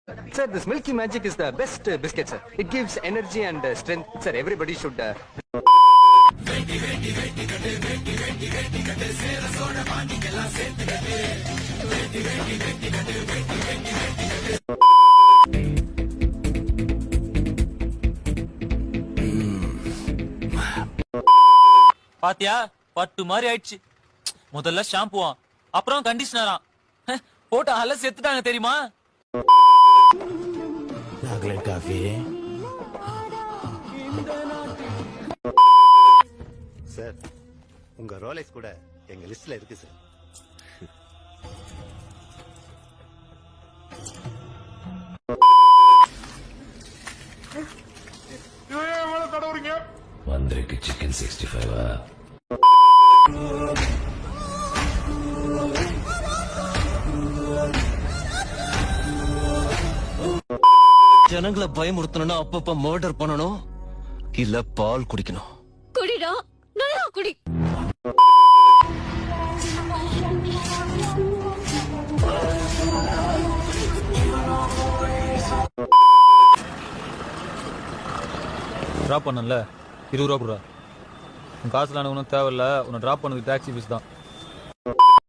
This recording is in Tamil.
Sir, this Milky Magic is the best biscuit, sir. It gives energy and strength. Sir, everybody should... பாத்தியா பட்டு மாதிரி ஆயிடுச்சு. முதல்ல ஷாம்புவா, அப்புறம் கண்டிஷனரா போட்டு அல செத்துட்டாங்க தெரியுமா? Chocolate coffee. சார், உங்க ரோலெக்ஸ் கூட எங்க லிஸ்ட்ல இருக்கு சார். வந்திருக்கு சிக்கன் 65. ஜனங்களை பயமுறுத்தணும்னா அப்பப்ப மர்டர் பண்ணணும், இல்ல பால் குடிக்கணும். குடிடா, நல்லா குடி. டிராப் பண்ணல 20 ரூபா குடுறா. உன் காசுல எனக்கு ஒன்றும் தேவையில்ல. உன்னை டிராப் பண்ணதுக்கு டாக்ஸி ஃபீஸ் தான்.